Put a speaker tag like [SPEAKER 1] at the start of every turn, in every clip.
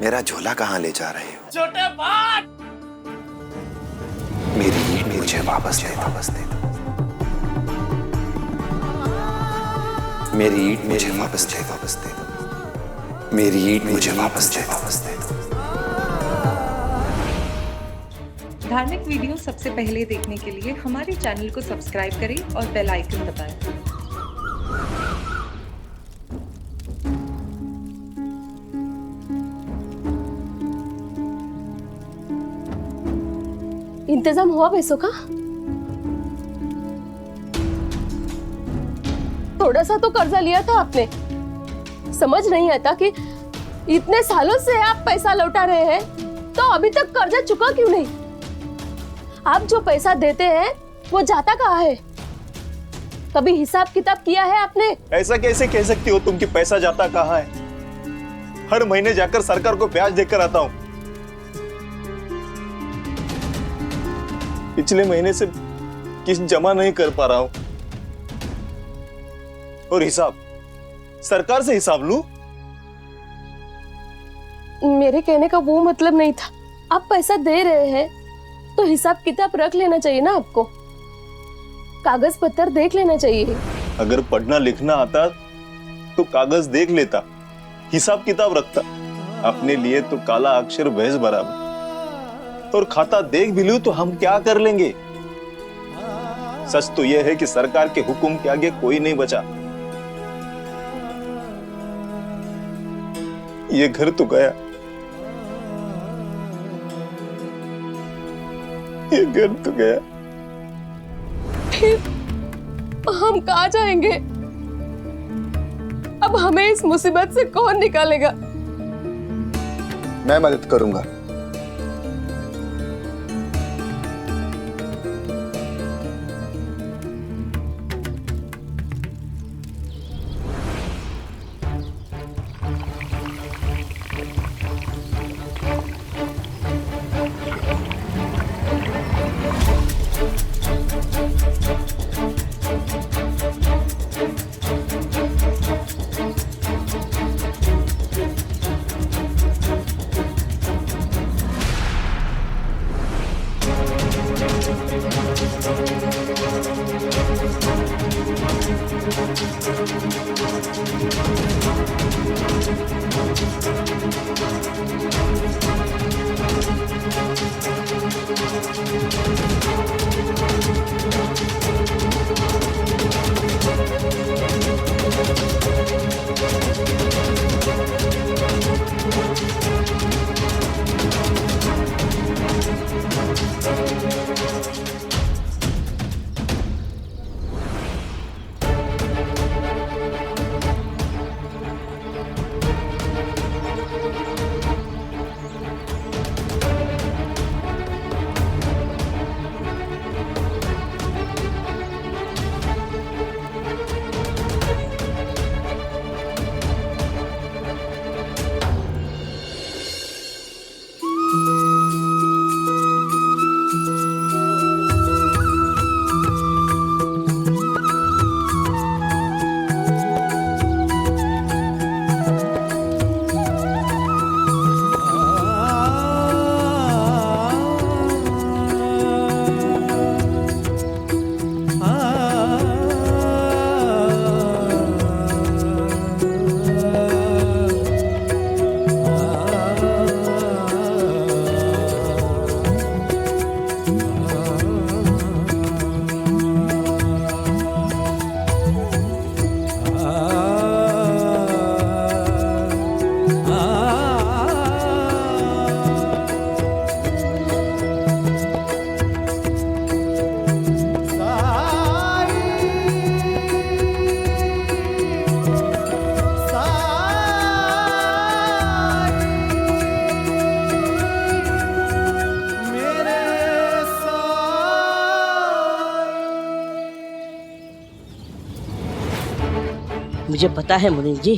[SPEAKER 1] मेरा झोला कहाँ ले जा रहे हो?
[SPEAKER 2] छोटे बात।
[SPEAKER 1] मेरी ईंट मुझे वापस दे दो। मेरी ईंट मुझे वापस दे दो। मेरी ईंट मुझे वापस दे दो।
[SPEAKER 3] धार्मिक वीडियो सबसे पहले देखने के लिए हमारे चैनल को सब्सक्राइब करें और बेल आइकन दबाएं।
[SPEAKER 4] इंतजाम हुआ पैसों का? थोड़ा सा तो कर्जा लिया था आपने। समझ नहीं आता कि इतने सालों से आप पैसा लौटा रहे हैं तो अभी तक कर्जा चुका क्यों नहीं? आप जो पैसा देते हैं वो जाता कहाँ है? कभी हिसाब किताब किया है आपने?
[SPEAKER 5] ऐसा कैसे कह सकती हो तुम कि पैसा जाता कहाँ है? हर महीने जाकर सरकार को ब्याज देकर आता हूँ। पिछले महीने से किस्त जमा नहीं कर पा रहा हूं और हिसाब सरकार से हिसाब लूं?
[SPEAKER 4] मेरे कहने का वो मतलब नहीं था। आप पैसा दे रहे हैं तो हिसाब किताब रख लेना चाहिए ना आपको। कागज पत्तर देख लेना चाहिए।
[SPEAKER 5] अगर पढ़ना लिखना आता तो कागज देख लेता, हिसाब किताब रखता। अपने लिए तो काला अक्षर भैंस बराबर। और खाता देख भी लूं तो हम क्या कर लेंगे? सच तो यह है कि सरकार के हुक्म के आगे कोई नहीं बचा। ये घर तो गया, ये घर तो गया।
[SPEAKER 4] फिर हम कहाँ जाएंगे? अब हमें इस मुसीबत से कौन निकालेगा?
[SPEAKER 1] मैं मदद करूंगा।
[SPEAKER 6] मुझे पता है मुनीर जी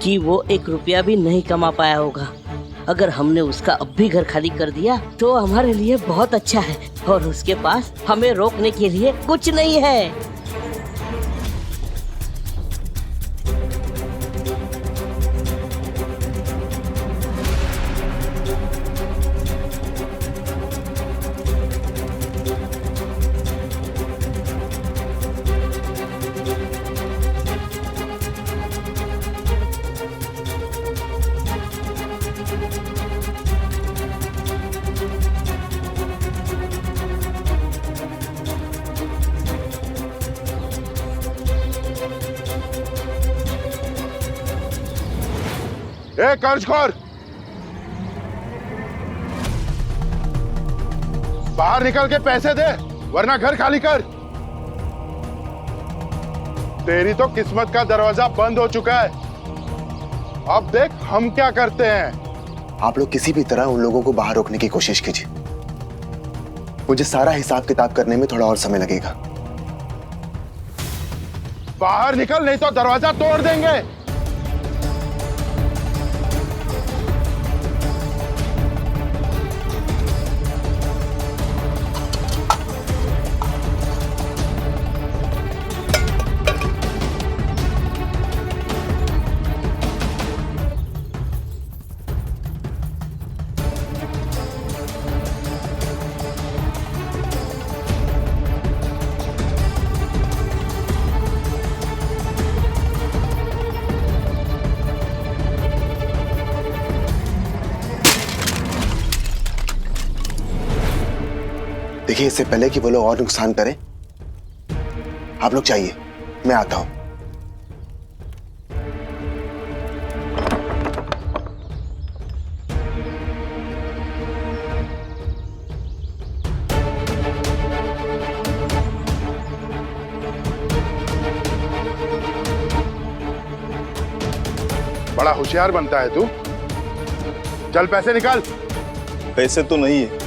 [SPEAKER 6] कि वो 1 रुपया भी नहीं कमा पाया होगा। अगर हमने उसका अब भी घर खाली कर दिया तो हमारे लिए बहुत अच्छा है और उसके पास हमें रोकने के लिए कुछ नहीं है।
[SPEAKER 2] ए कर्जखोर, बाहर निकल के पैसे दे वरना घर खाली कर। तेरी तो किस्मत का दरवाजा बंद हो चुका है, अब देख हम क्या करते हैं।
[SPEAKER 7] आप लोग किसी भी तरह उन लोगों को बाहर रोकने की कोशिश कीजिए। मुझे सारा हिसाब किताब करने में थोड़ा और समय लगेगा।
[SPEAKER 2] बाहर निकल नहीं तो दरवाजा तोड़ देंगे।
[SPEAKER 7] देखिए, इससे पहले कि वो लोग और नुकसान करें, आप लोग चाहिए, मैं आता हूं।
[SPEAKER 2] बड़ा होशियार बनता है तू। चल पैसे निकाल।
[SPEAKER 5] पैसे तो नहीं है।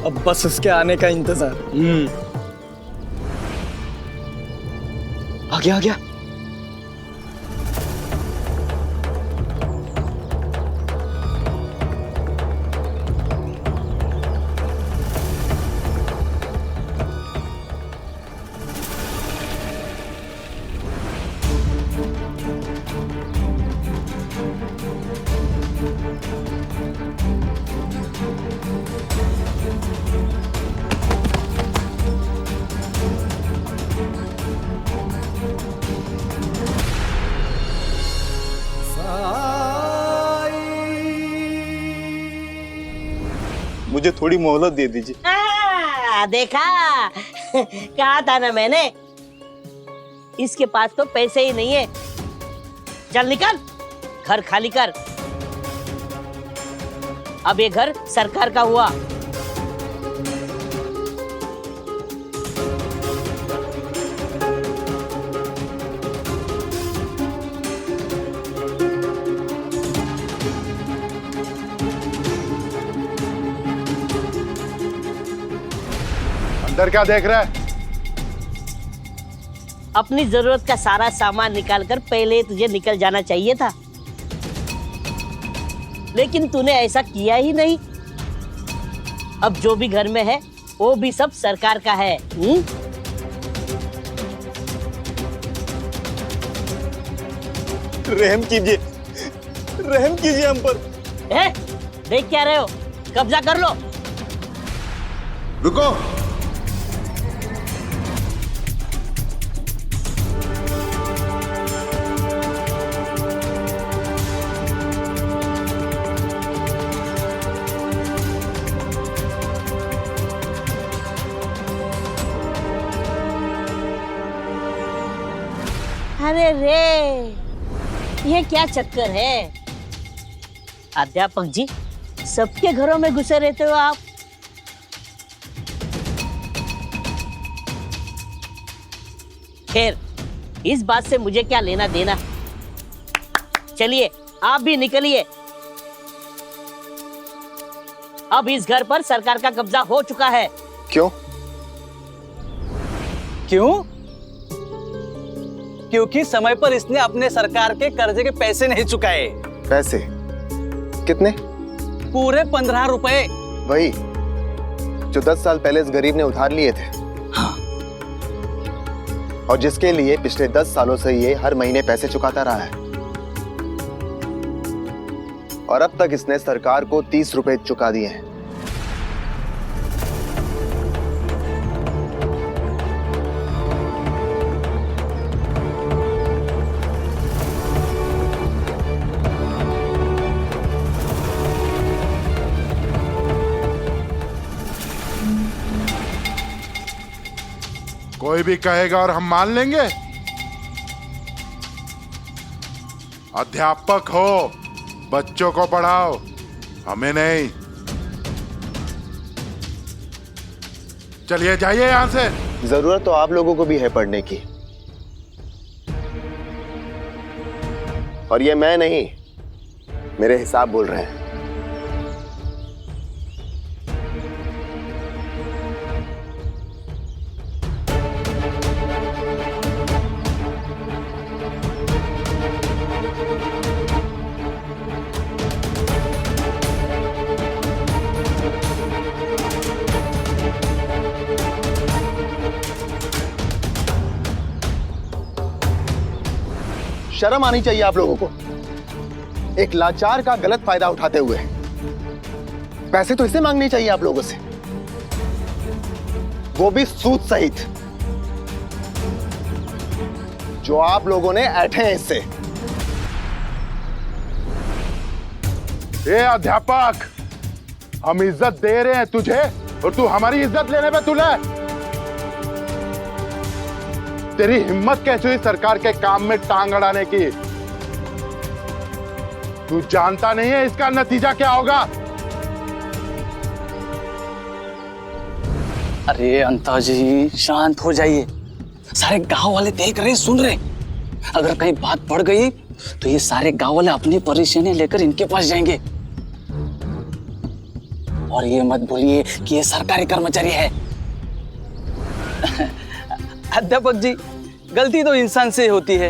[SPEAKER 8] अब बस उसके आने का इंतजार।
[SPEAKER 7] आ गया, आ गया।
[SPEAKER 5] मुझे थोड़ी मोहलत दे दीजिए।
[SPEAKER 6] देखा कहा था ना मैंने, इसके पास तो पैसे ही नहीं है। चल निकल, घर खाली कर। अब ये घर सरकार का हुआ।
[SPEAKER 2] अंदर क्या देख रहा है?
[SPEAKER 6] अपनी जरूरत का सारा सामान निकालकर पहले तुझे निकल जाना चाहिए था, लेकिन तूने ऐसा किया ही नहीं। अब जो भी घर में है वो भी सब सरकार का है।
[SPEAKER 5] रहम कीजिए, रहम कीजिए हम पर।
[SPEAKER 6] देख क्या रहे हो, कब्जा कर लो।
[SPEAKER 2] रुको।
[SPEAKER 6] अरे रे, ये क्या चक्कर है? अध्यापक जी, सबके घरों में घुसे रहते हो आप। खैर, इस बात से मुझे क्या लेना देना। चलिए आप भी निकलिए। अब इस घर पर सरकार का कब्जा हो चुका है।
[SPEAKER 7] क्यों?
[SPEAKER 8] क्यों? क्योंकि समय पर इसने अपने सरकार के कर्जे के पैसे नहीं चुकाए।
[SPEAKER 7] पैसे? कितने?
[SPEAKER 8] पूरे 15 रुपए।
[SPEAKER 7] वही जो 10 साल पहले इस गरीब ने उधार लिए थे।
[SPEAKER 8] हाँ।
[SPEAKER 7] और जिसके लिए पिछले 10 सालों से ये हर महीने पैसे चुकाता रहा है। और अब तक इसने सरकार को 30 रुपए चुका दिए हैं।
[SPEAKER 2] कोई भी कहेगा और हम मान लेंगे? अध्यापक हो, बच्चों को पढ़ाओ, हमें नहीं। चलिए जाइए यहां से।
[SPEAKER 7] जरूरत तो आप लोगों को भी है पढ़ने की। और ये मैं नहीं, मेरे हिसाब बोल रहे हैं। शर्म आनी चाहिए आप लोगों को, एक लाचार का गलत फायदा उठाते हुए। पैसे तो इसे मांगने चाहिए आप लोगों से, वो भी सूद सहित, जो आप लोगों ने ऐंठे हैं इससे।
[SPEAKER 2] ए अध्यापक, हम इज्जत दे रहे हैं तुझे और तू हमारी इज्जत लेने पे तुले। तेरी हिम्मत कैसे हुई सरकार के काम में टांग अड़ाने की? तू जानता नहीं है इसका नतीजा क्या होगा?
[SPEAKER 8] अरे अंता जी शांत हो जाइए, सारे गांव वाले देख रहे सुन रहे। अगर कहीं बात बढ़ गई तो ये सारे गांव वाले अपनी परेशानी लेकर इनके पास जाएंगे। और ये मत भूलिए कि ये सरकारी कर्मचारी है। अध्यापक जी, गलती तो इंसान से होती है,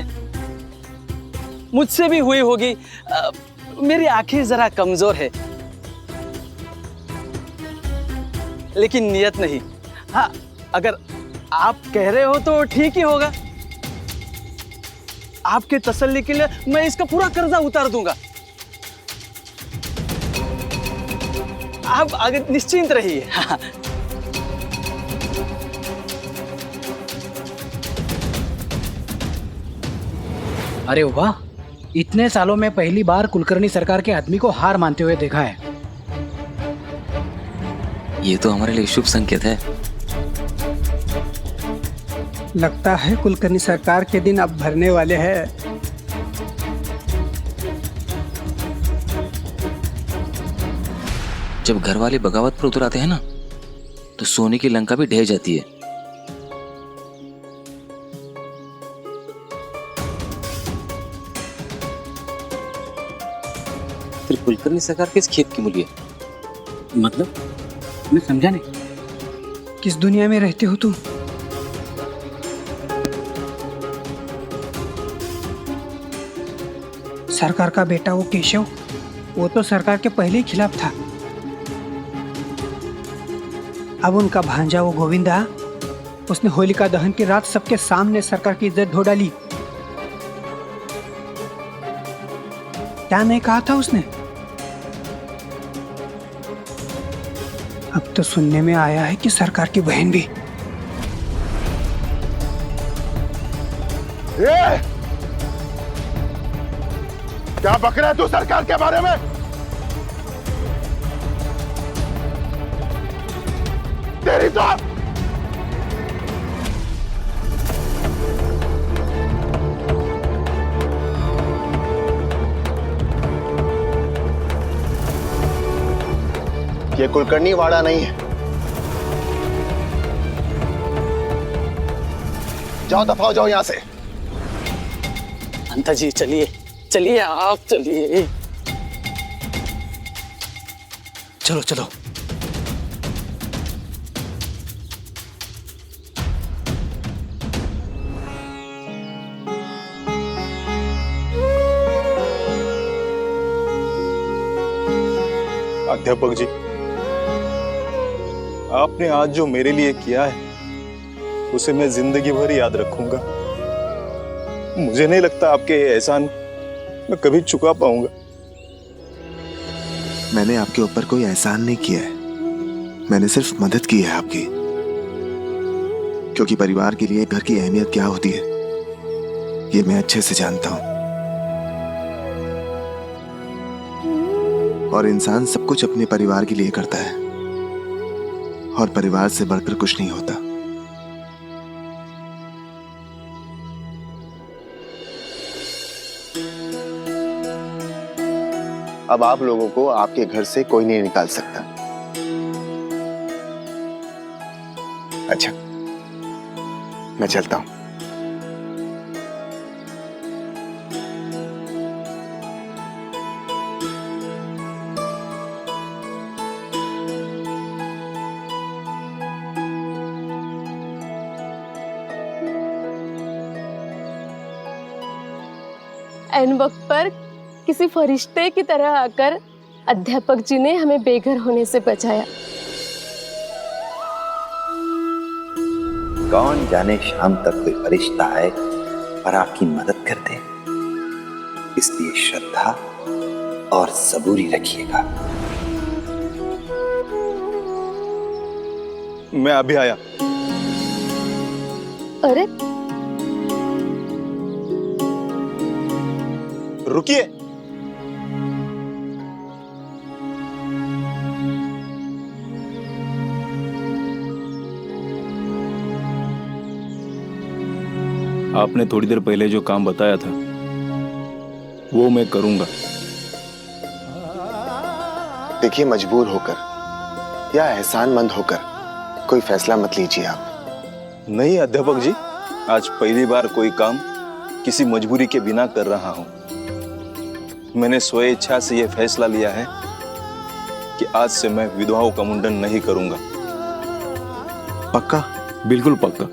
[SPEAKER 8] मुझसे भी हुई होगी। मेरी आंखें जरा कमजोर है, लेकिन नियत नहीं। हाँ, अगर आप कह रहे हो तो ठीक ही होगा। आपके तसल्ली के लिए मैं इसका पूरा कर्जा उतार दूंगा। आप आगे निश्चिंत रहिए। हाँ।
[SPEAKER 9] अरे वाह, इतने सालों में पहली बार कुलकर्णी सरकार के आदमी को हार मानते हुए देखा है।
[SPEAKER 10] ये तो हमारे लिए शुभ संकेत है।
[SPEAKER 11] लगता है कुलकर्णी सरकार के दिन अब भरने वाले हैं।
[SPEAKER 10] जब घर वाले बगावत पर उतर आते हैं ना, तो सोने की लंका भी ढह जाती है। फिर कुलकर्णी सरकार किस खेत की मूली है?
[SPEAKER 9] मतलब मैं समझा नहीं।
[SPEAKER 11] किस दुनिया में रहते हो तुम? सरकार का बेटा वो केशव, वो तो सरकार के पहले ही खिलाफ था। अब उनका भांजा वो गोविंदा, उसने होलिका दहन की रात सबके सामने सरकार की इज्जत धो डाली। क्या नहीं कहा था उसने? अब तो सुनने में आया है कि सरकार की बहन भी।
[SPEAKER 2] क्या बक रहा है तू सरकार के बारे में? तेरी तो
[SPEAKER 7] ये कुलकर्णी वाड़ा नहीं है। जाओ, दफा हो जाओ यहां से।
[SPEAKER 8] अंता जी चलिए चलिए, आप चलिए।
[SPEAKER 9] चलो चलो।
[SPEAKER 5] अध्यापक जी, आपने आज जो मेरे लिए किया है उसे मैं जिंदगी भर याद रखूंगा। मुझे नहीं लगता आपके ये एहसान मैं कभी चुका पाऊंगा।
[SPEAKER 1] मैंने आपके ऊपर कोई एहसान नहीं किया है, मैंने सिर्फ मदद की है आपकी। क्योंकि परिवार के लिए घर की अहमियत क्या होती है ये मैं अच्छे से जानता हूं। और इंसान सब कुछ अपने परिवार के लिए करता है और परिवार से बढ़कर कुछ नहीं होता।
[SPEAKER 7] अब आप लोगों को आपके घर से कोई नहीं निकाल सकता। अच्छा, मैं चलता हूं।
[SPEAKER 4] ऐन वक्त पर किसी फरिश्ते की तरह आकर अध्यापक जी ने हमें बेघर होने से बचाया।
[SPEAKER 1] कौन जाने शाम तक कोई फरिश्ता आए और आपकी मदद कर दे, इसलिए श्रद्धा और सबूरी रखिएगा।
[SPEAKER 5] मैं अभी आया।
[SPEAKER 4] अरे
[SPEAKER 5] रुकिए।
[SPEAKER 12] आपने थोड़ी देर पहले जो काम बताया था वो मैं करूंगा।
[SPEAKER 7] देखिए, मजबूर होकर या एहसानमंद होकर कोई फैसला मत लीजिए आप।
[SPEAKER 5] नहीं अध्यापक जी, आज पहली बार कोई काम किसी मजबूरी के बिना कर रहा हूं। मैंने स्वे इच्छा से यह फैसला लिया है कि आज से मैं विधवाओं का मुंडन नहीं करूंगा।
[SPEAKER 12] पक्का? बिल्कुल पक्का,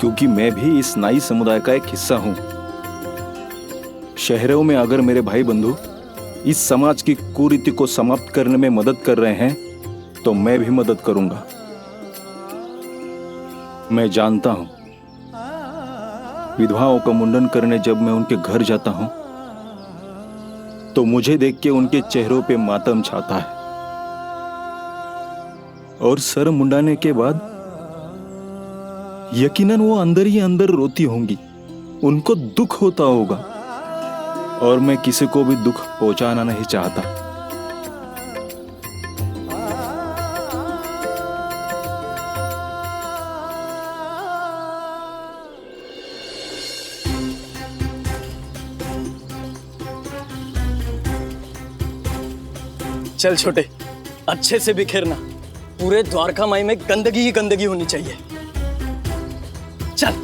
[SPEAKER 12] क्योंकि मैं भी इस नाई समुदाय का एक हिस्सा हूं। शहरों में अगर मेरे भाई बंधु इस समाज की कुरीति को समाप्त करने में मदद कर रहे हैं तो मैं भी मदद करूंगा। मैं जानता हूं विधवाओं का मुंडन करने जब मैं उनके घर जाता हूं तो मुझे देख के उनके चेहरों पे मातम छाता है, और सर मुंडाने के बाद यकीनन वो अंदर ही अंदर रोती होंगी, उनको दुख होता होगा, और मैं किसी को भी दुख पहुंचाना नहीं चाहता।
[SPEAKER 8] चल छोटे, अच्छे से बिखेरना। पूरे द्वारका माई में गंदगी ही गंदगी होनी चाहिए। चल।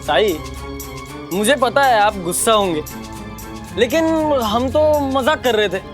[SPEAKER 13] साई, मुझे पता है आप गुस्सा होंगे, लेकिन हम तो मजाक कर रहे थे।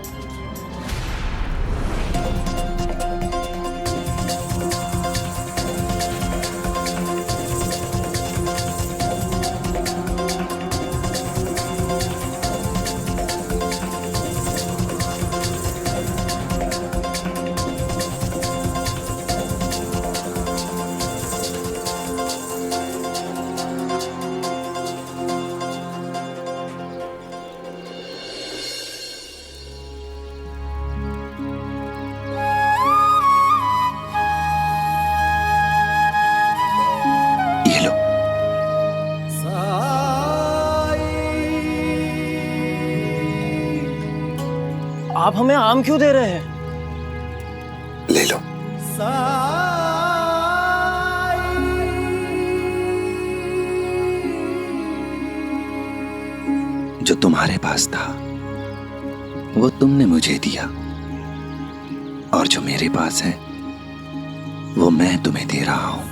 [SPEAKER 13] आप हमें आम क्यों दे रहे हैं?
[SPEAKER 1] ले लो। जो तुम्हारे पास था वो तुमने मुझे दिया, और जो मेरे पास है वो मैं तुम्हें दे रहा हूं।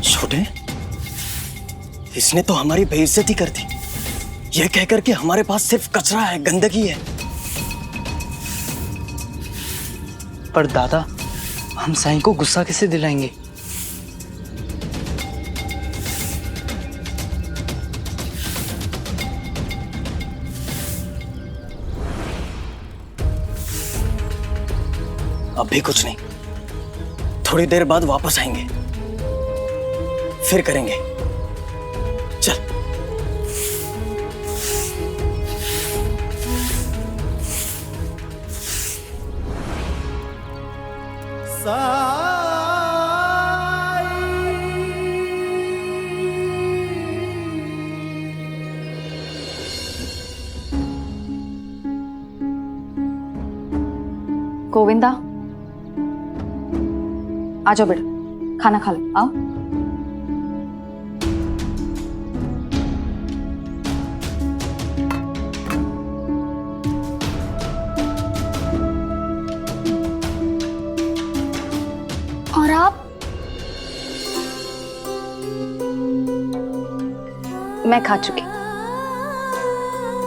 [SPEAKER 13] छोटे, इसने तो हमारी बेइज्जती कर दी, ये कहकर कि हमारे पास सिर्फ कचरा है, गंदगी है।
[SPEAKER 8] पर दादा, हम साईं को गुस्सा कैसे दिलाएंगे?
[SPEAKER 13] अभी कुछ नहीं, थोड़ी देर बाद वापस आएंगे, फिर करेंगे। चल।
[SPEAKER 14] गोविंदा, आ जाओ बेटा, खाना खा लो, आओ।
[SPEAKER 15] और आप?
[SPEAKER 14] मैं खा चुकी।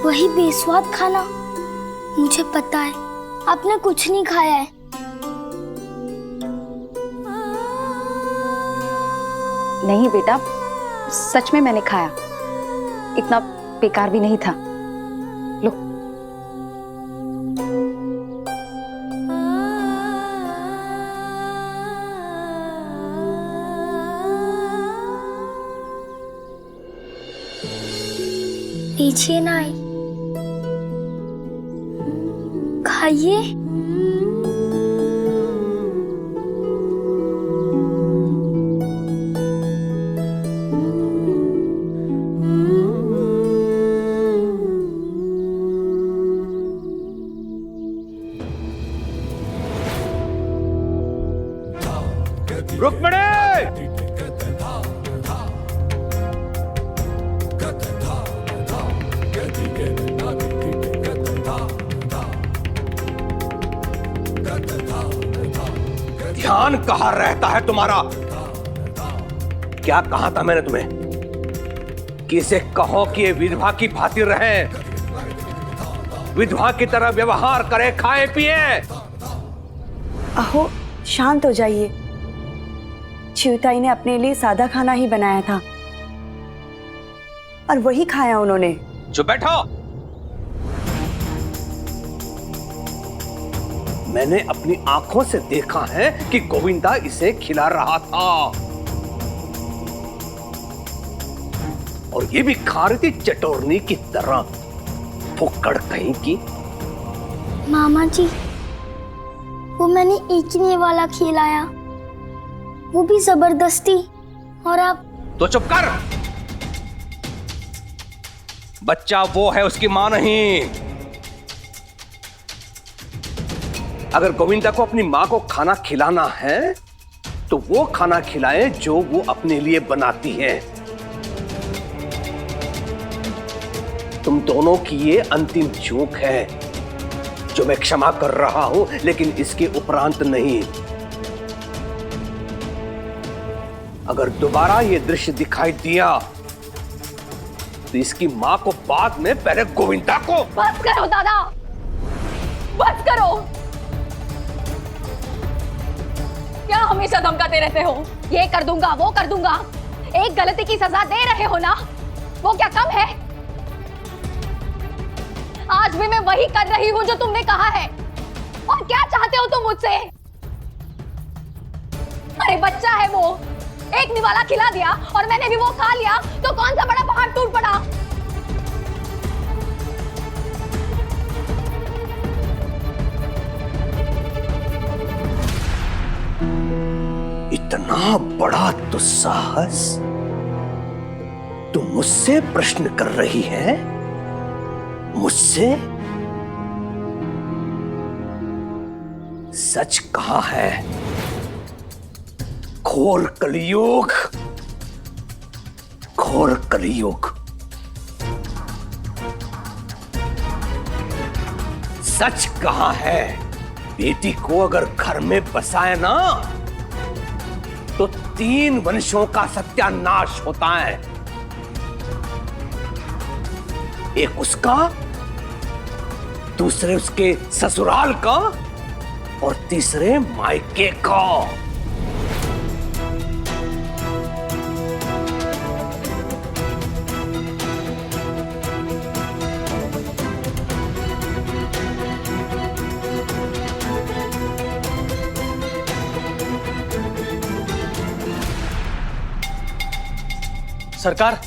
[SPEAKER 15] वही बेस्वाद खाना, मुझे पता है आपने कुछ नहीं खाया है।
[SPEAKER 14] नहीं बेटा, सच में मैंने खाया, इतना बेकार भी नहीं था। लो।
[SPEAKER 15] लीजिए ना, खाइए।
[SPEAKER 16] रुक्मिणी! ध्यान कहां रहता है तुम्हारा? क्या कहा था मैंने तुम्हें कि इसे कहो कि ये विधवा की भांति रहे, विधवा की तरह व्यवहार करे, खाए पिए।
[SPEAKER 14] अहो, शांत हो जाइए। चिवताई ने अपने लिए सादा खाना ही बनाया था और वही खाया उन्होंने।
[SPEAKER 16] चुप बैठो। मैंने अपनी आंखों से देखा है कि गोविंदा इसे खिला रहा था, और ये भी खा रही थी चटोरनी की तरह, फुक्कड़ कहीं की।
[SPEAKER 15] मामा जी, वो मैंने इचने वाला खिलाया, वो भी जबरदस्ती, और आप?
[SPEAKER 16] तो चुप कर। बच्चा वो है, उसकी मां नहीं। अगर गोविंदा को अपनी मां को खाना खिलाना है तो वो खाना खिलाए जो वो अपने लिए बनाती है। तुम दोनों की ये अंतिम चूक है, जो मैं क्षमा कर रहा हूं, लेकिन इसके उपरांत नहीं। अगर दोबारा ये दृश्य दिखाई दिया तो इसकी मां को बाद में, पहले गोविंदा को।
[SPEAKER 4] बस करो दादा, बस करो। क्या हमेशा धमकाते रहते हो? ये कर दूंगा, वो कर दूंगा। एक गलती की सजा दे रहे हो ना, वो क्या कम है? आज भी मैं वही कर रही हूँ जो तुमने कहा है। और क्या चाहते हो तुम मुझसे? अरे बच्चा है वो, एक निवाला खिला दिया और मैंने भी वो खा लिया तो कौन सा बड़ा पहाड़ टूट पड़ा?
[SPEAKER 16] इतना बड़ा दुस्साहस तुम मुझसे प्रश्न कर रही है? मुझसे? सच कहा है? घोर कलयुग, घोर कलयुग। सच कहा है? बेटी को अगर घर में बसाए ना तो 3 वंशों का सत्यानाश होता है। एक उसका, दूसरे उसके ससुराल का और तीसरे मायके का।
[SPEAKER 8] सरकार,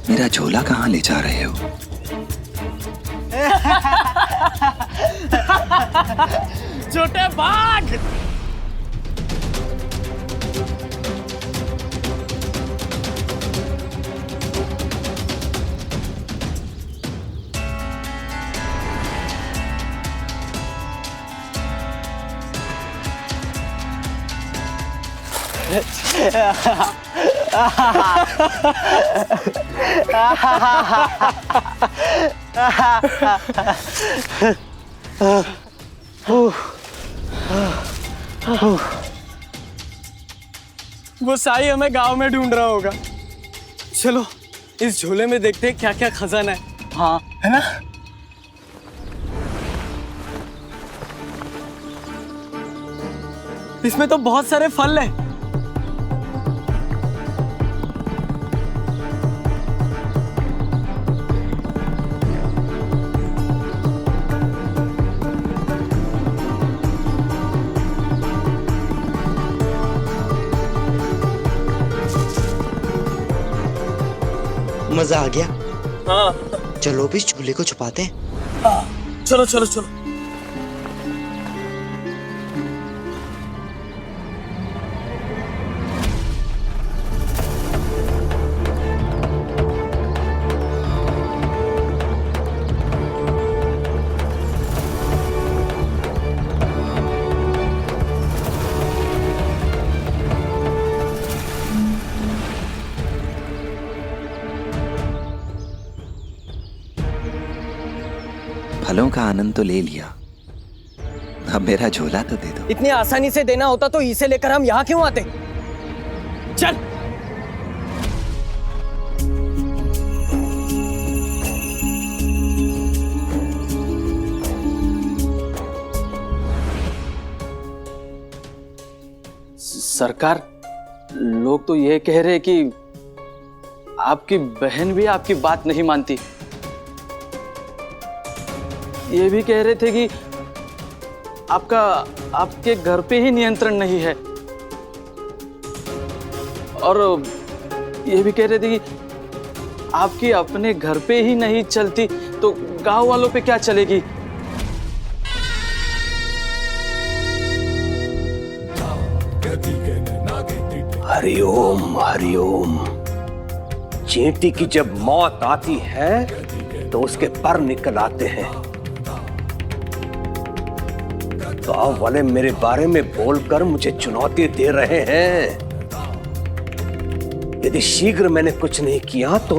[SPEAKER 1] मेरा झोला कहाँ ले जा रहे हो?
[SPEAKER 8] छोटे बाघ!
[SPEAKER 13] वो साई हमें गांव में ढूंढ रहा होगा। चलो इस झोले में देखते हैं क्या क्या खजाना है। हाँ है ना? इसमें तो बहुत सारे फल हैं।
[SPEAKER 17] मजा आ गया।
[SPEAKER 13] हाँ
[SPEAKER 17] चलो भी इस झूले को छुपाते हैं।
[SPEAKER 13] हाँ चलो चलो चलो।
[SPEAKER 1] फलों का आनंद तो ले लिया, अब मेरा झोला तो दे दो।
[SPEAKER 13] इतनी आसानी से देना होता तो इसे लेकर हम यहाँ क्यों आते? चल। सरकार, लोग तो ये कह रहे कि आपकी बहन भी आपकी बात नहीं मानती। ये भी कह रहे थे कि आपके घर पे ही नियंत्रण नहीं है, और ये भी कह रहे थे कि आपकी अपने घर पे ही नहीं चलती तो गांव वालों पे क्या चलेगी।
[SPEAKER 16] हरिओम हरिओम। चींटी की जब मौत आती है तो उसके पर निकल आते हैं। गांव वाले मेरे बारे में बोलकर मुझे चुनौती दे रहे हैं। यदि शीघ्र मैंने कुछ नहीं किया तो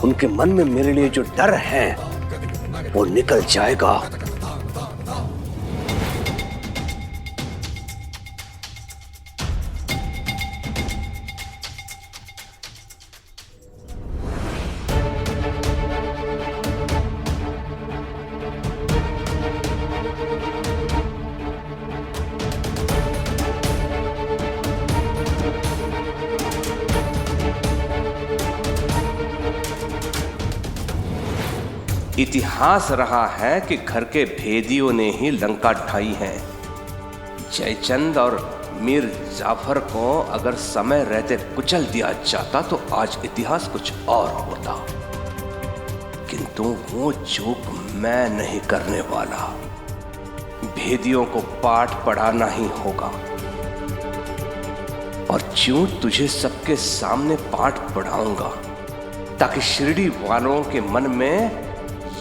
[SPEAKER 16] उनके मन में मेरे लिए जो डर है वो निकल जाएगा। इतिहास रहा है कि घर के भेदियों ने ही लंका ढाई है। जयचंद और मीर जाफर को अगर समय रहते कुचल दिया जाता तो आज इतिहास कुछ और होता, किंतु वो चूक मैं नहीं करने वाला। भेदियों को पाठ पढ़ाना ही होगा, और क्यों तुझे सबके सामने पाठ पढ़ाऊंगा ताकि शिरडी वालों के मन में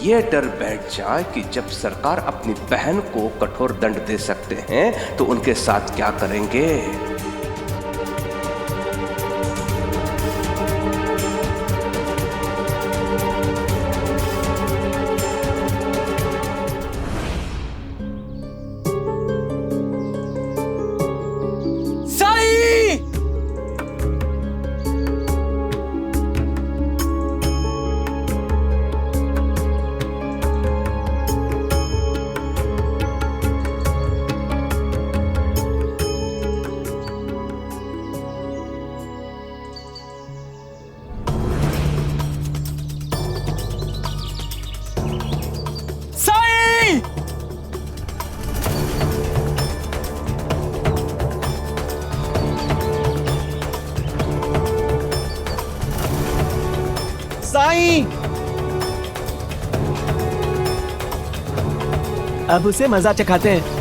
[SPEAKER 16] यह डर बैठ जाए कि जब सरकार अपनी बहन को कठोर दंड दे सकते हैं तो उनके साथ क्या करेंगे।
[SPEAKER 13] साईं, अब उसे मजा चखाते हैं।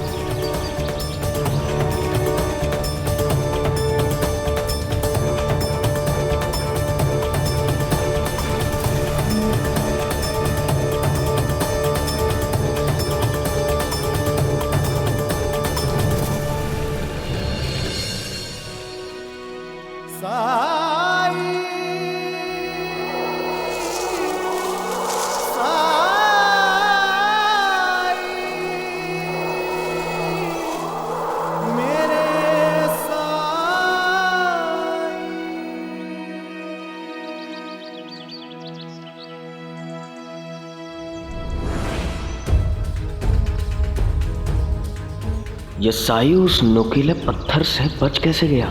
[SPEAKER 18] ये साई उस नुकीले पत्थर से बच कैसे गया?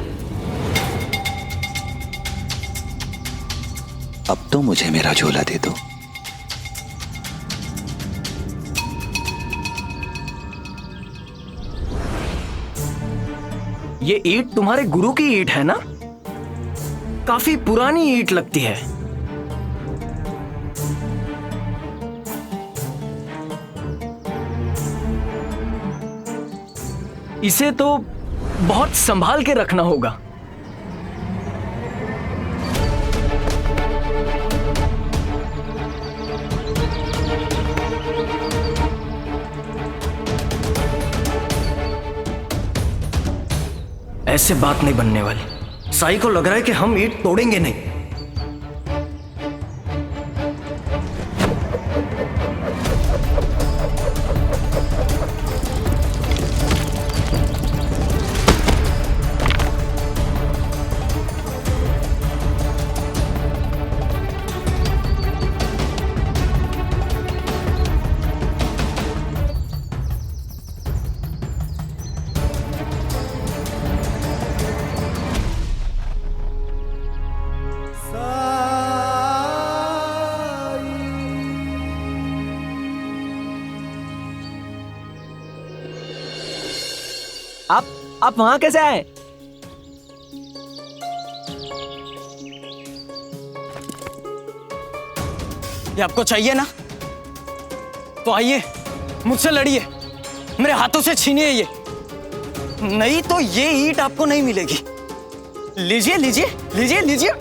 [SPEAKER 1] अब तो मुझे मेरा झोला दे दो।
[SPEAKER 13] ये ईंट तुम्हारे गुरु की ईंट है ना? काफी पुरानी ईंट लगती है। इसे तो बहुत संभाल के रखना होगा। ऐसे बात नहीं बनने वाली। साई को लग रहा है कि हम ईंट तोड़ेंगे नहीं। आप वहां कैसे आए? ये आपको चाहिए ना? तो आइए, मुझसे लड़िए, मेरे हाथों से छीनिए ये। नहीं तो ये ईंट आपको नहीं मिलेगी। लीजिए लीजिए लीजिए लीजिए।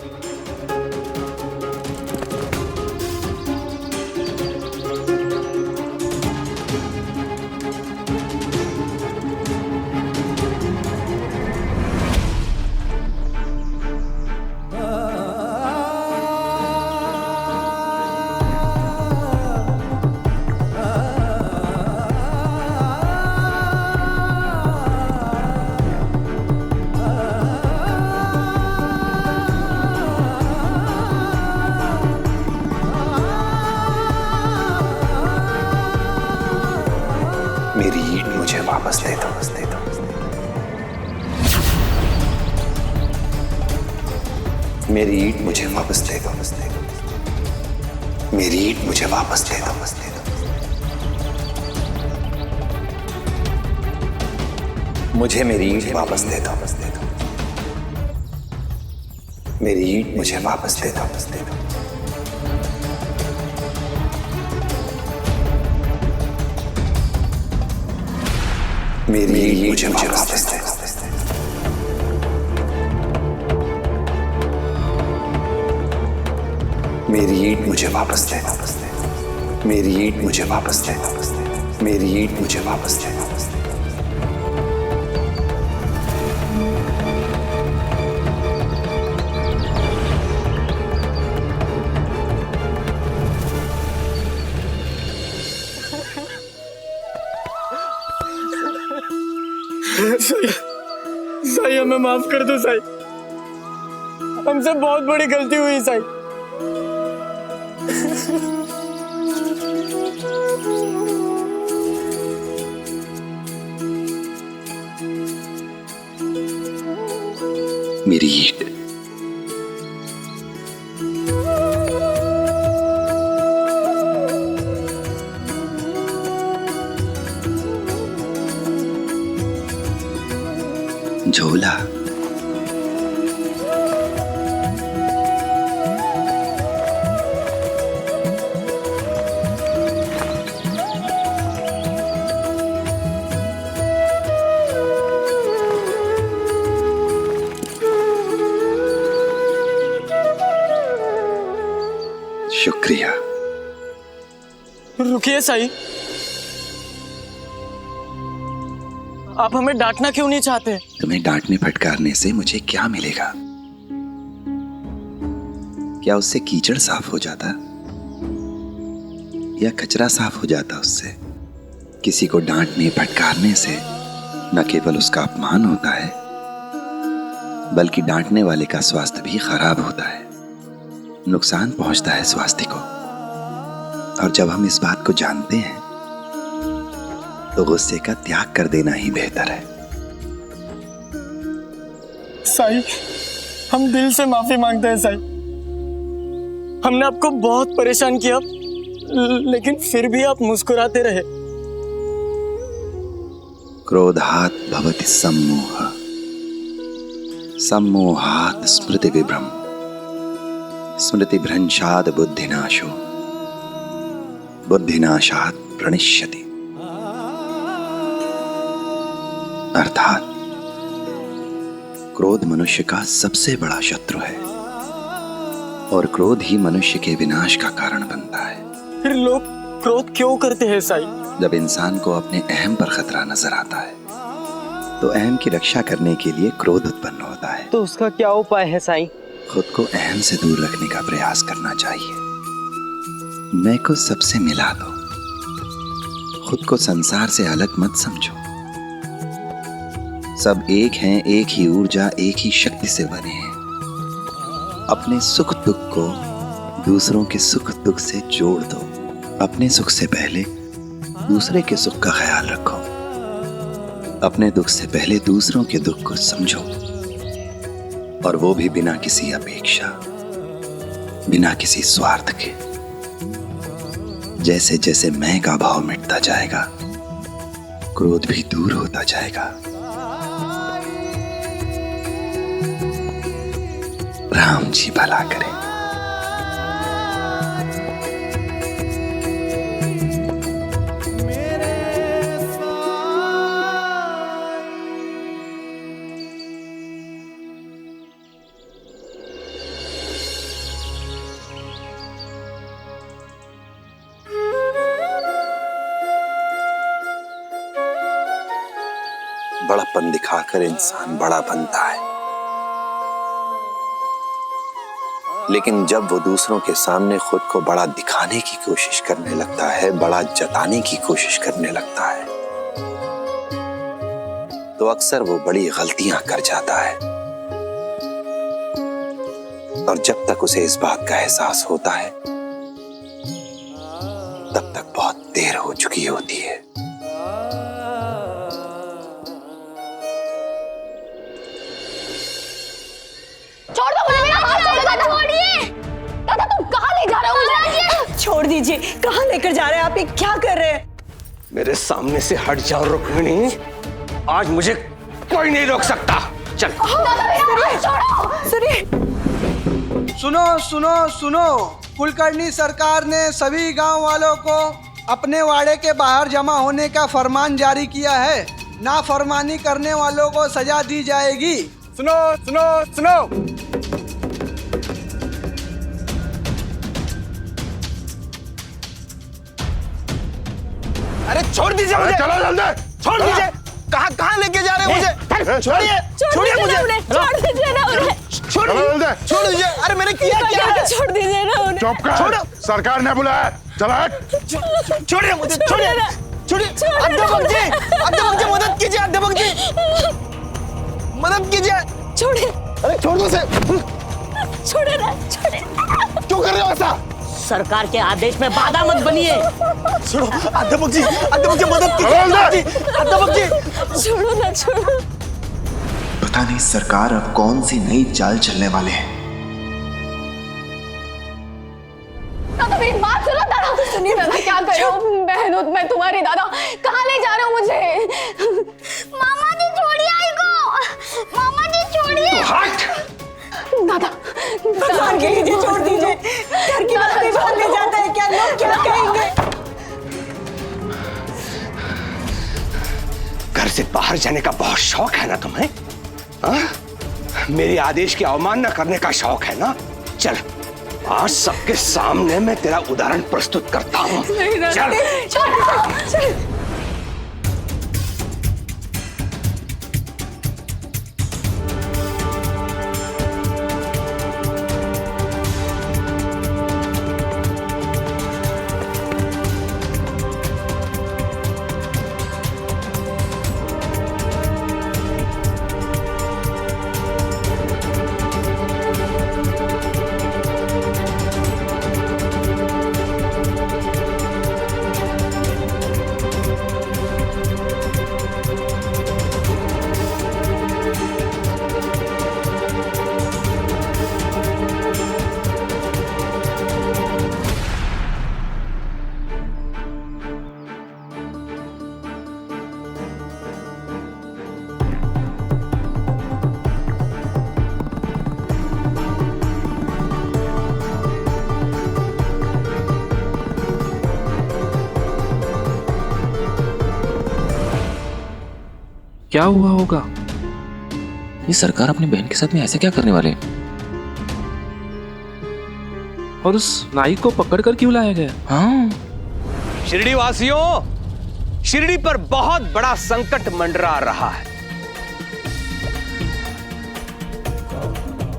[SPEAKER 1] मेरी ईंट मुझे वापस दे दो। मेरी ईंट मुझे वापस दे दो। मेरी ईंट मुझे वापस दे दो। मुझे मेरी ईंट वापस दे दो। मेरी ईंट मुझे वापस दे दो। मेरी ईंट मुझे वापस दे दो। मेरी ईंट मुझे वापस दे दो। मेरी ईंट मुझे वापस दे दो। मेरी ईंट मुझे वापस दे दो।
[SPEAKER 13] साई हमें माफ कर दो साई, हमसे बहुत बड़ी गलती हुई साई।
[SPEAKER 1] मेरी ईंट झोला शुक्रिया।
[SPEAKER 13] रुकिए साई, आप हमें डांटना क्यों नहीं चाहते?
[SPEAKER 1] तुम्हें डांटने फटकारने से मुझे क्या मिलेगा? क्या उससे कीचड़ साफ हो जाता या कचरा साफ हो जाता? उससे किसी को डांटने फटकारने से न केवल उसका अपमान होता है बल्कि डांटने वाले का स्वास्थ्य भी खराब होता है, नुकसान पहुंचता है स्वास्थ्य को। और जब हम इस बात को जानते हैं तो गुस्से का त्याग कर देना ही बेहतर है।
[SPEAKER 13] साई, हम दिल से माफी मांगते हैं साई। हमने आपको बहुत परेशान किया, लेकिन फिर भी आप मुस्कुराते रहे।
[SPEAKER 1] क्रोधात् भवति सम्मोह, सम्मोहात् स्मृति विभ्रम, स्मृति भ्रंशात् बुद्धिनाशो, बुद्धिनाशात् प्रणश्यति। अर्थात क्रोध मनुष्य का सबसे बड़ा शत्रु है और क्रोध ही मनुष्य के विनाश का कारण बनता है।
[SPEAKER 13] फिर लोग क्रोध क्यों करते हैं साई?
[SPEAKER 1] जब इंसान को अपने अहम पर खतरा नजर आता है तो अहम की रक्षा करने के लिए क्रोध उत्पन्न होता है।
[SPEAKER 13] तो उसका क्या उपाय है साई?
[SPEAKER 1] खुद को अहम से दूर रखने का प्रयास करना चाहिए। मैं को सबसे मिला दो, खुद को संसार से अलग मत समझो। सब एक हैं, एक ही ऊर्जा, एक ही शक्ति से बने हैं। अपने सुख दुख को दूसरों के सुख दुख से जोड़ दो। अपने सुख से पहले दूसरे के सुख का ख्याल रखो। अपने दुख से पहले दूसरों के दुख को समझो, और वो भी बिना किसी अपेक्षा, बिना किसी स्वार्थ के। जैसे जैसे मैं का भाव मिटता जाएगा, क्रोध भी दूर होता जाएगा। राम जी भला करे। बड़ापन दिखाकर इंसान बड़ा बनता है, लेकिन जब वो दूसरों के सामने खुद को बड़ा दिखाने की कोशिश करने लगता है, बड़ा जताने की कोशिश करने लगता है, तो अक्सर वो बड़ी गलतियां कर जाता है। और जब तक उसे इस बात का एहसास होता है तब तक बहुत देर हो चुकी होती है।
[SPEAKER 4] छोड़ दो मुझे, मेरा हाथ छोड़ो दादा। छोड़िए दादा, तुम कहाँ ले जा रहे हो मुझे?
[SPEAKER 13] जी, कहाँ लेकर जा रहे हैं आप? ये क्या कर रहे हैं?
[SPEAKER 16] मेरे सामने से हट जाओ रुक्मिणी, आज मुझे कोई नहीं रोक सकता। चल।
[SPEAKER 19] सुनो सुनो सुनो, कुलकर्णी सरकार ने सभी गांव वालों को अपने वाड़े के बाहर जमा होने का फरमान जारी किया है। नाफरमानी करने वालों को सजा दी जाएगी।
[SPEAKER 2] सुनो सुनो सुनो,
[SPEAKER 13] अरे छोड़ दीजिए मुझे,
[SPEAKER 2] चलो जल्दी,
[SPEAKER 13] छोड़ दीजिए। कहाँ लेके जा रहे हैं मुझे? छोड़िए, छोड़िए मुझे,
[SPEAKER 4] छोड़ दीजिए ना उन्हें,
[SPEAKER 13] छोड़ दीजिए। अरे मैंने किया क्या है?
[SPEAKER 4] छोड़ दीजिए ना उन्हें।
[SPEAKER 2] चुप कर,
[SPEAKER 13] छोड़ो।
[SPEAKER 2] सरकार ने बुलाया। चलो हट।
[SPEAKER 13] छोड़िए मुझे, छोड़िए, छोड़िए। अध्यापक जी मदद कीजिए, अध्यापक जी मदद कीजिए।
[SPEAKER 4] छोड़िए,
[SPEAKER 13] अरे छोड़ दो उसे।
[SPEAKER 4] छोड़े ना, छोड़े।
[SPEAKER 13] क्यों कर रहे हो ऐसा?
[SPEAKER 6] सरकार के आदेश में बाधा मत बनिए।
[SPEAKER 13] छोड़ो अध्यापक जी मदद कीजिए। अध्यापक जी
[SPEAKER 4] छोड़ो ना, छोड़ो।
[SPEAKER 1] पता नहीं सरकार अब कौन सी नई चाल चलने वाले हैं।
[SPEAKER 4] दादा मेरी बात सुनो दादा। सुनिए दादा, क्या कर रहे हो? बहन हूँ मैं तुम्हारी। दादा कहाँ ले जा रहे हो मुझे?
[SPEAKER 15] मामा जी छोड़िए आइको, मामा जी छोड़िए।
[SPEAKER 4] दादा
[SPEAKER 13] भगवान के लिए छोड़ दीजिए। घर की बात कौन ले जाता है? क्या लोग क्या कहेंगे?
[SPEAKER 16] घर से बाहर जाने का बहुत शौक है ना तुम्हें? हाँ? मेरे आदेश की अवमानना करने का शौक है ना? चल, आज सबके सामने मैं तेरा उदाहरण प्रस्तुत करता हूँ। चल।
[SPEAKER 10] क्या हुआ होगा? ये सरकार अपनी बहन के साथ में ऐसे क्या करने वाले हैं? और उस नाई को पकड़कर क्यों लाया गया? हाँ,
[SPEAKER 16] शिरडी वासियों, शिरडी पर बहुत बड़ा संकट मंडरा रहा है।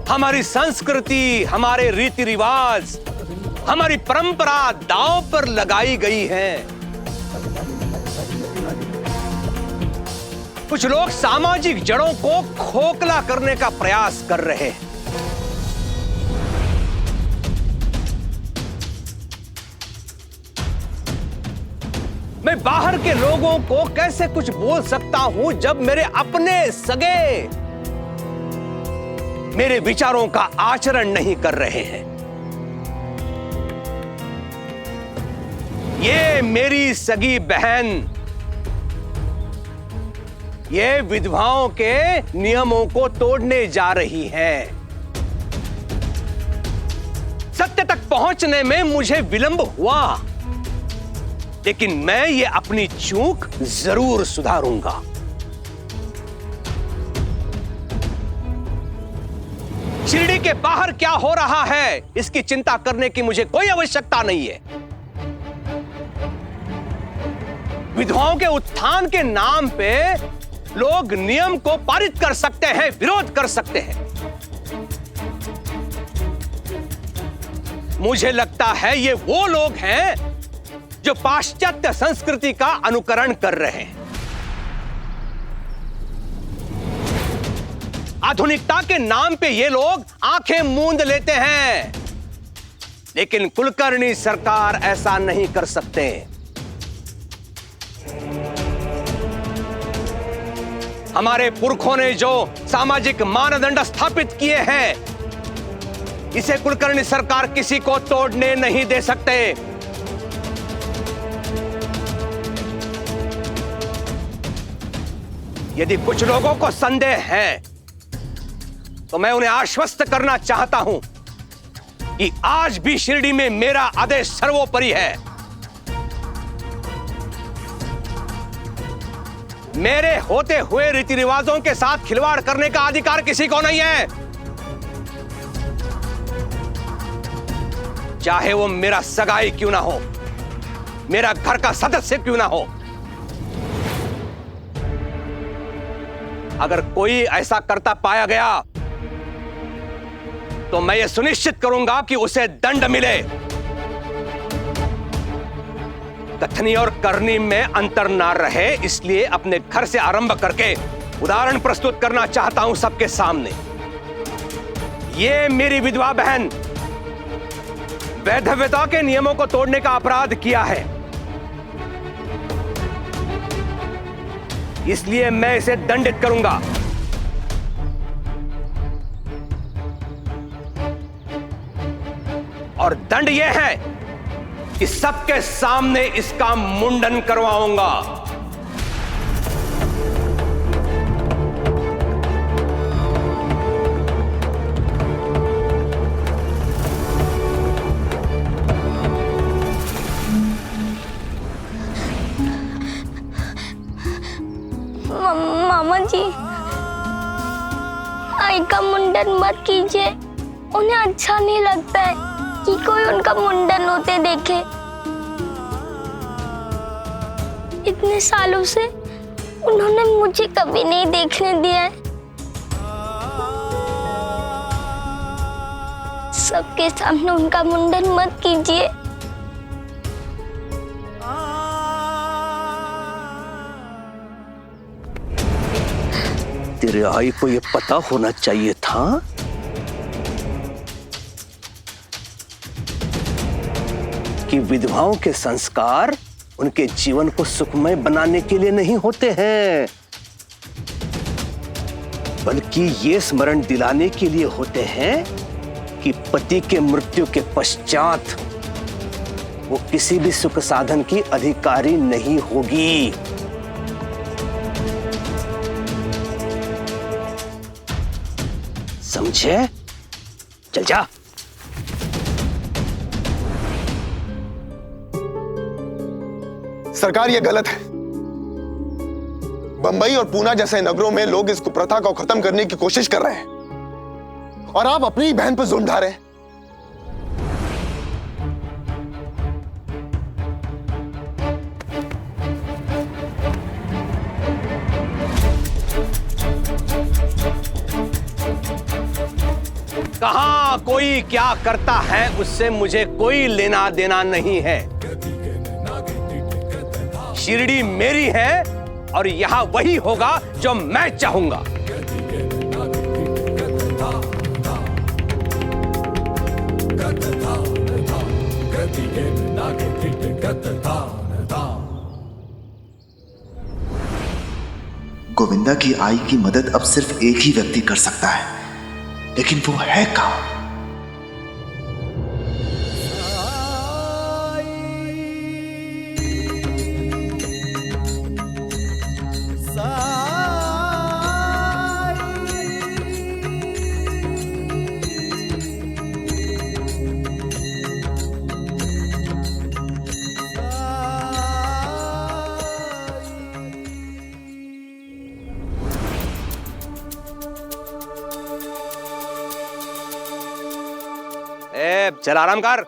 [SPEAKER 16] हमारी संस्कृति, हमारे रीति रिवाज, हमारी परंपरा दांव पर लगाई गई है। कुछ लोग सामाजिक जड़ों को खोखला करने का प्रयास कर रहे हैं। मैं बाहर के लोगों को कैसे कुछ बोल सकता हूं जब मेरे अपने सगे मेरे विचारों का आचरण नहीं कर रहे हैं। ये मेरी सगी बहन, ये विधवाओं के नियमों को तोड़ने जा रही है। सत्य तक पहुंचने में मुझे विलंब हुआ, लेकिन मैं ये अपनी चूक जरूर सुधारूंगा। शिरडी के बाहर क्या हो रहा है, इसकी चिंता करने की मुझे कोई आवश्यकता नहीं है। विधवाओं के उत्थान के नाम पे लोग नियम को पारित कर सकते हैं, विरोध कर सकते हैं। मुझे लगता है ये वो लोग हैं जो पाश्चात्य संस्कृति का अनुकरण कर रहे हैं। आधुनिकता के नाम पे ये लोग आंखें मूंद लेते हैं, लेकिन कुलकर्णी सरकार ऐसा नहीं कर सकते। हमारे पुरखों ने जो सामाजिक मानदंड स्थापित किए हैं, इसे कुलकर्णी सरकार किसी को तोड़ने नहीं दे सकते। यदि कुछ लोगों को संदेह है तो मैं उन्हें आश्वस्त करना चाहता हूं कि आज भी शिरडी में मेरा आदेश सर्वोपरि है। मेरे होते हुए रीति रिवाजों के साथ खिलवाड़ करने का अधिकार किसी को नहीं है, चाहे वो मेरा सगाई क्यों ना हो, मेरा घर का सदस्य क्यों ना हो। अगर कोई ऐसा करता पाया गया तो मैं ये सुनिश्चित करूंगा कि उसे दंड मिले। कथनी और करनी में अंतर ना रहे, इसलिए अपने घर से आरंभ करके उदाहरण प्रस्तुत करना चाहता हूं सबके सामने। ये मेरी विधवा बहन वैधव्यता के नियमों को तोड़ने का अपराध किया है, इसलिए मैं इसे दंडित करूंगा। और दंड यह है कि सबके सामने इसका मुंडन करवाऊंगा।
[SPEAKER 15] मामा जी, आई का मुंडन मत कीजिए। उन्हें अच्छा नहीं लगता है कि कोई उनका मुंडन होते देखे। इतने सालों से उन्होंने मुझे कभी नहीं देखने दिया है। सबके सामने उनका मुंडन मत कीजिए।
[SPEAKER 16] तेरे आई को यह पता होना चाहिए था कि विधवाओं के संस्कार उनके जीवन को सुखमय बनाने के लिए नहीं होते हैं, बल्कि ये स्मरण दिलाने के लिए होते हैं कि पति के मृत्यु के पश्चात वो किसी भी सुख साधन की अधिकारी नहीं होगी। समझे? चल जा।
[SPEAKER 7] सरकार ये गलत है। बंबई और पूना जैसे नगरों में लोग इस कुप्रथा को खत्म करने की कोशिश कर रहे हैं और आप अपनी ही बहन पर जुल्म ढा रहे हैं।
[SPEAKER 16] कहां कोई क्या करता है उससे मुझे कोई लेना देना नहीं है। शिरडी मेरी है और यहां वही होगा जो मैं चाहूंगा।
[SPEAKER 1] गोविंदा की आई की मदद अब सिर्फ एक ही व्यक्ति कर सकता है, लेकिन वो है कौन?
[SPEAKER 16] चल आराम कर।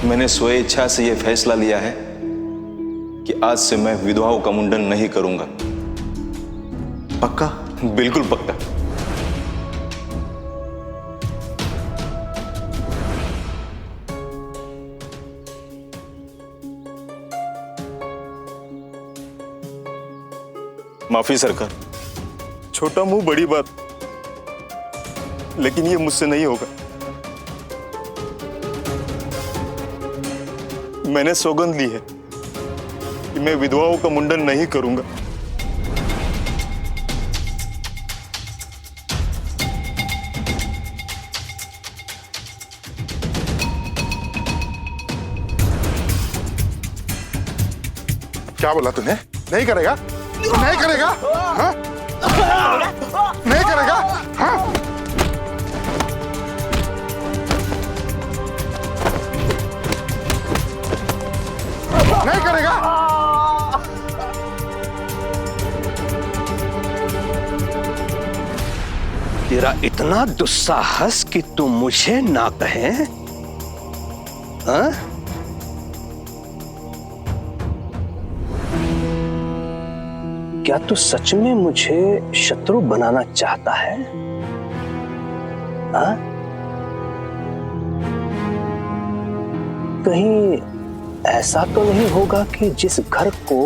[SPEAKER 12] मैंने स्वयं इच्छा से यह फैसला लिया है कि आज से मैं विधवाओं का मुंडन नहीं करूंगा।
[SPEAKER 1] पक्का?
[SPEAKER 12] बिल्कुल पक्का। माफी सरकार, छोटा मुंह बड़ी बात, लेकिन ये मुझसे नहीं होगा। मैंने सौगंध ली है कि मैं विधवाओं का मुंडन नहीं करूंगा।
[SPEAKER 2] क्या बोला तूने? नहीं करेगा? नहीं करेगा? हाँ? नहीं करेगा? हाँ? नहीं करेगा?
[SPEAKER 16] तेरा इतना दुस्साहस कि तू मुझे ना कहे? हाँ? क्या तू सच में मुझे शत्रु बनाना चाहता है? हाँ? कहीं ऐसा तो नहीं होगा कि जिस घर को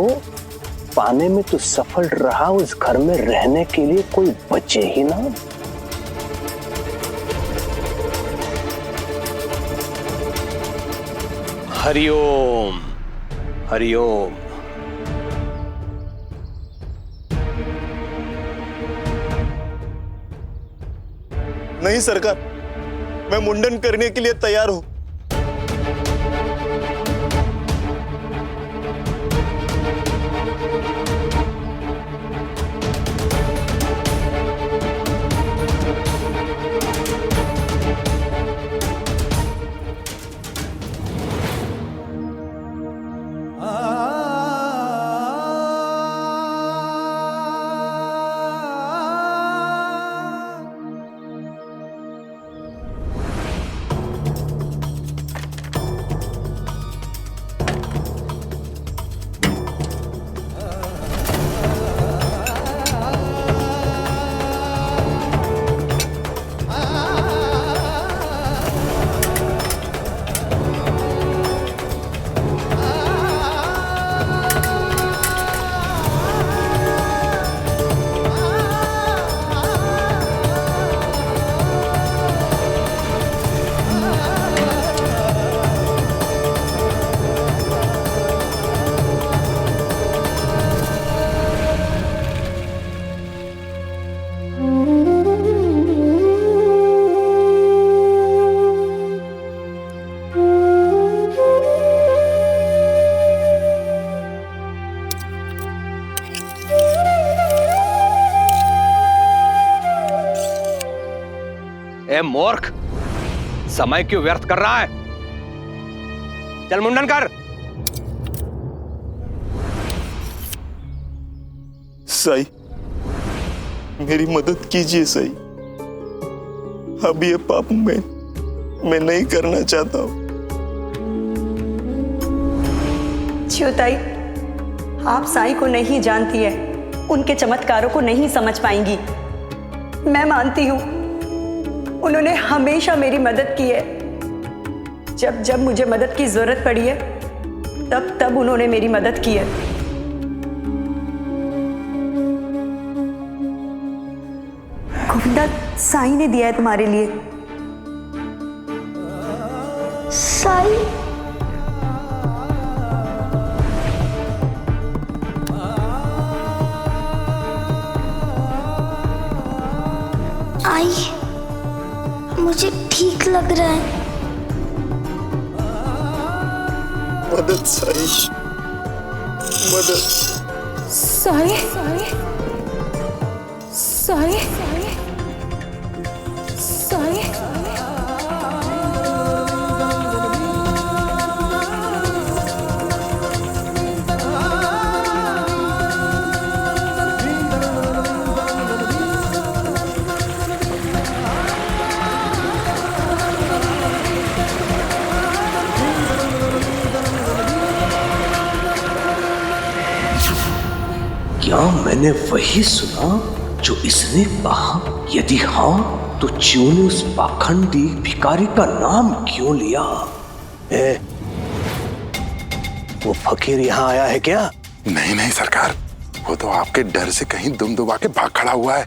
[SPEAKER 16] पाने में तू सफल रहा उस घर में रहने के लिए कोई बचे ही ना? हरिओम हरिओम।
[SPEAKER 5] नहीं सरकार, मैं मुंडन करने के लिए तैयार हूं।
[SPEAKER 16] ए मूर्ख, समय क्यों व्यर्थ कर रहा है? चल मुंडन कर।
[SPEAKER 5] साई, मेरी मदद कीजिए साई। अब ये पाप मैं नहीं करना चाहता हूं।
[SPEAKER 20] च्युताई, आप साई को नहीं जानती है, उनके चमत्कारों को नहीं समझ पाएंगी। मैं मानती हूं उन्होंने हमेशा मेरी मदद की है। जब जब मुझे मदद की जरूरत पड़ी है तब तब उन्होंने मेरी मदद की है। गोविंदा, साई ने दिया है तुम्हारे लिए।
[SPEAKER 15] साई? आई, मुझे ठीक लग रहा है।
[SPEAKER 5] मदद साई, मदद।
[SPEAKER 4] साई साई साई साई।
[SPEAKER 16] क्या मैंने वही सुना जो इसने कहा? यदि हाँ, तो च्यू ने उस पाखंडी भिखारी का नाम क्यों लिया? वो फकीर यहाँ आया है क्या?
[SPEAKER 2] नहीं नहीं सरकार, वो तो आपके डर से कहीं दुम दुबा के भाग खड़ा हुआ है।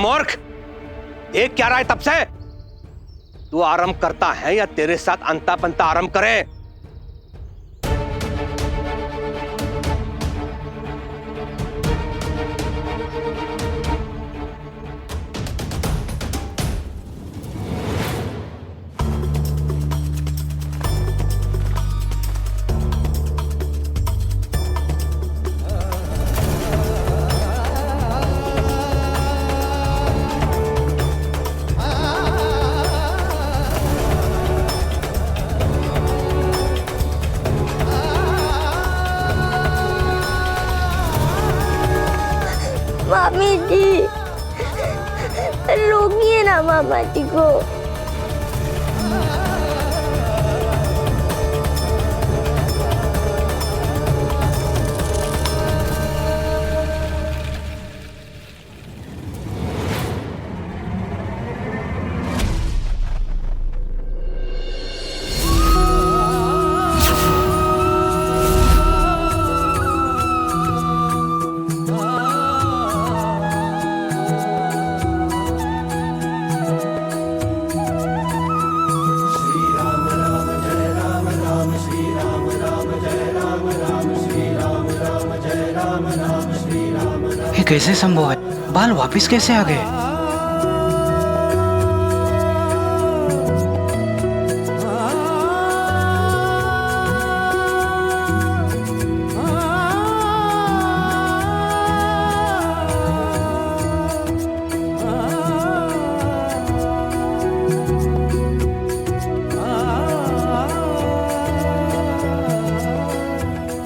[SPEAKER 16] मूर्ख, देख क्या रहा है तब से? तू आरंभ करता है या तेरे साथ अंता पंता आरंभ करे?
[SPEAKER 15] मामी जी, रोकिए ना मामा जी को।
[SPEAKER 9] ये कैसे संभव है? बाल वापस कैसे आ गए?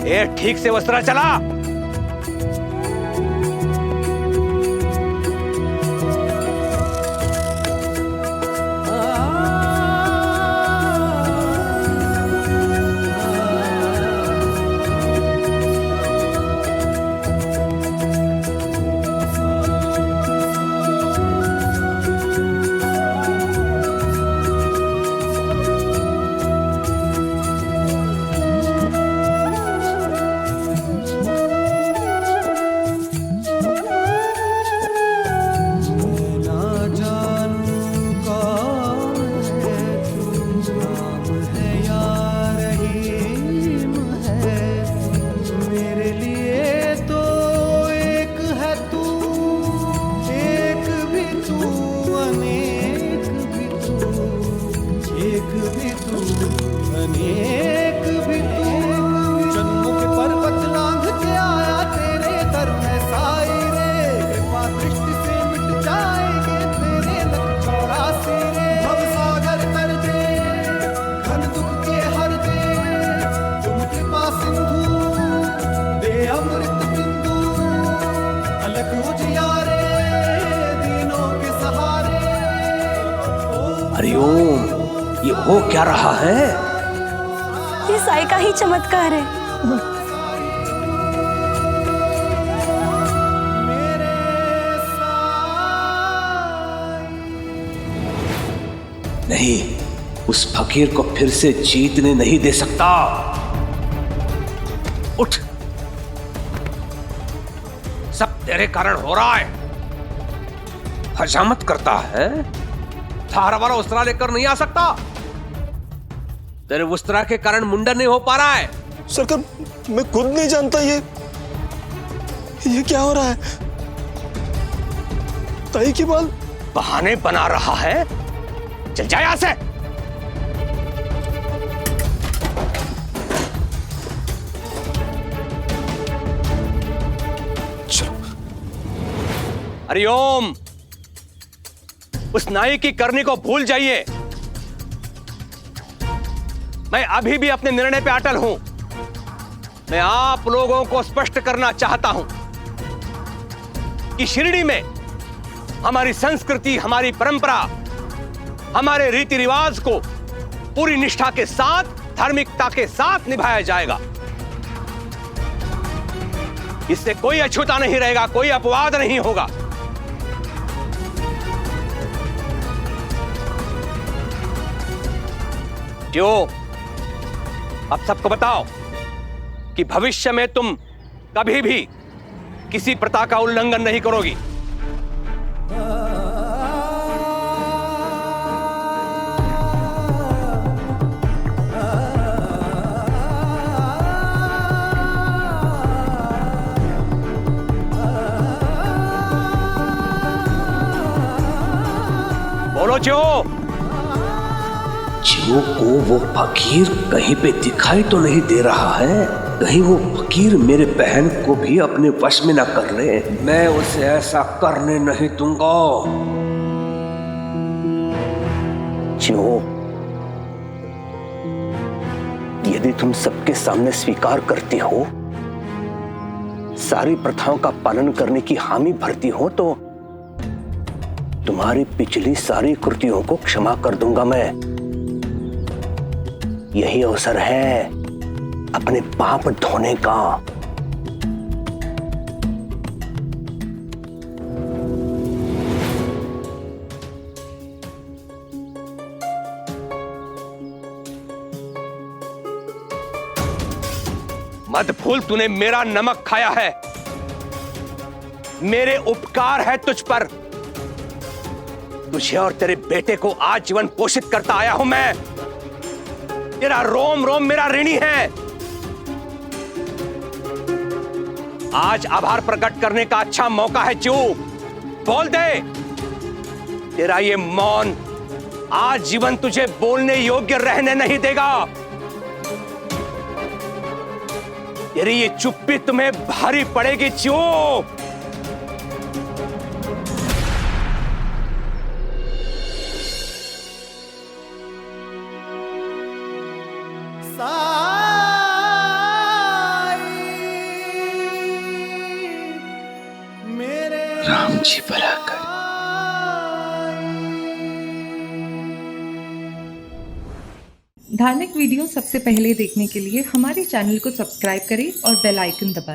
[SPEAKER 16] ए, ठीक से वस्त्रा चला। हरिओम, ये हो क्या रहा है?
[SPEAKER 20] ये साई का ही चमत्कार है।
[SPEAKER 16] नहीं, उस फकीर को फिर से जीतने नहीं दे सकता। उठ, सब तेरे कारण हो रहा है। हजामत करता है, थारा वाला उस्तरा लेकर नहीं आ सकता। तेरे उस्तरा के कारण मुंडन नहीं हो पा रहा है।
[SPEAKER 12] सरकार, मैं खुद नहीं जानता ये क्या हो रहा है। ताई की बाल
[SPEAKER 16] बहाने बना रहा है। चल जा यहां से। हरिओम, उस नाई की करनी को भूल जाइए। मैं अभी भी अपने निर्णय पे अटल हूं। मैं आप लोगों को स्पष्ट करना चाहता हूं कि शिरडी में हमारी संस्कृति, हमारी परंपरा, हमारे रीति रिवाज को पूरी निष्ठा के साथ, धार्मिकता के साथ निभाया जाएगा। इससे कोई अछूता नहीं रहेगा, कोई अपवाद नहीं होगा। क्यों? अब सबको बताओ कि भविष्य में तुम कभी भी किसी प्रथा का उल्लंघन नहीं करोगी। जो को वो फकीर कहीं पे दिखाई तो नहीं दे रहा है। कहीं वो फकीर मेरे बहन को भी अपने वश में ना कर ले। मैं उसे ऐसा करने नहीं दूंगा।
[SPEAKER 21] जो यदि तुम सबके सामने स्वीकार करती हो, सारी प्रथाओं का पालन करने की हामी भरती हो, तो तुम्हारी पिछली सारी कृतियों को क्षमा कर दूंगा मैं। यही अवसर है अपने पाप धोने का।
[SPEAKER 16] मत भूल, तूने मेरा नमक खाया है। मेरे उपकार है तुझ पर। तुझे और तेरे बेटे को आजीवन पोषित करता आया हूं मैं। तेरा रोम रोम मेरा ऋणी है। आज आभार प्रकट करने का अच्छा मौका है। चू बोल दे। तेरा ये मौन आजीवन तुझे बोलने योग्य रहने नहीं देगा। तेरी ये चुप्पी तुम्हें भारी पड़ेगी। चू
[SPEAKER 1] राम जी भला कर।
[SPEAKER 3] धार्मिक वीडियो सबसे पहले देखने के लिए हमारे चैनल को सब्सक्राइब करें और बेल आइकन दबाएं।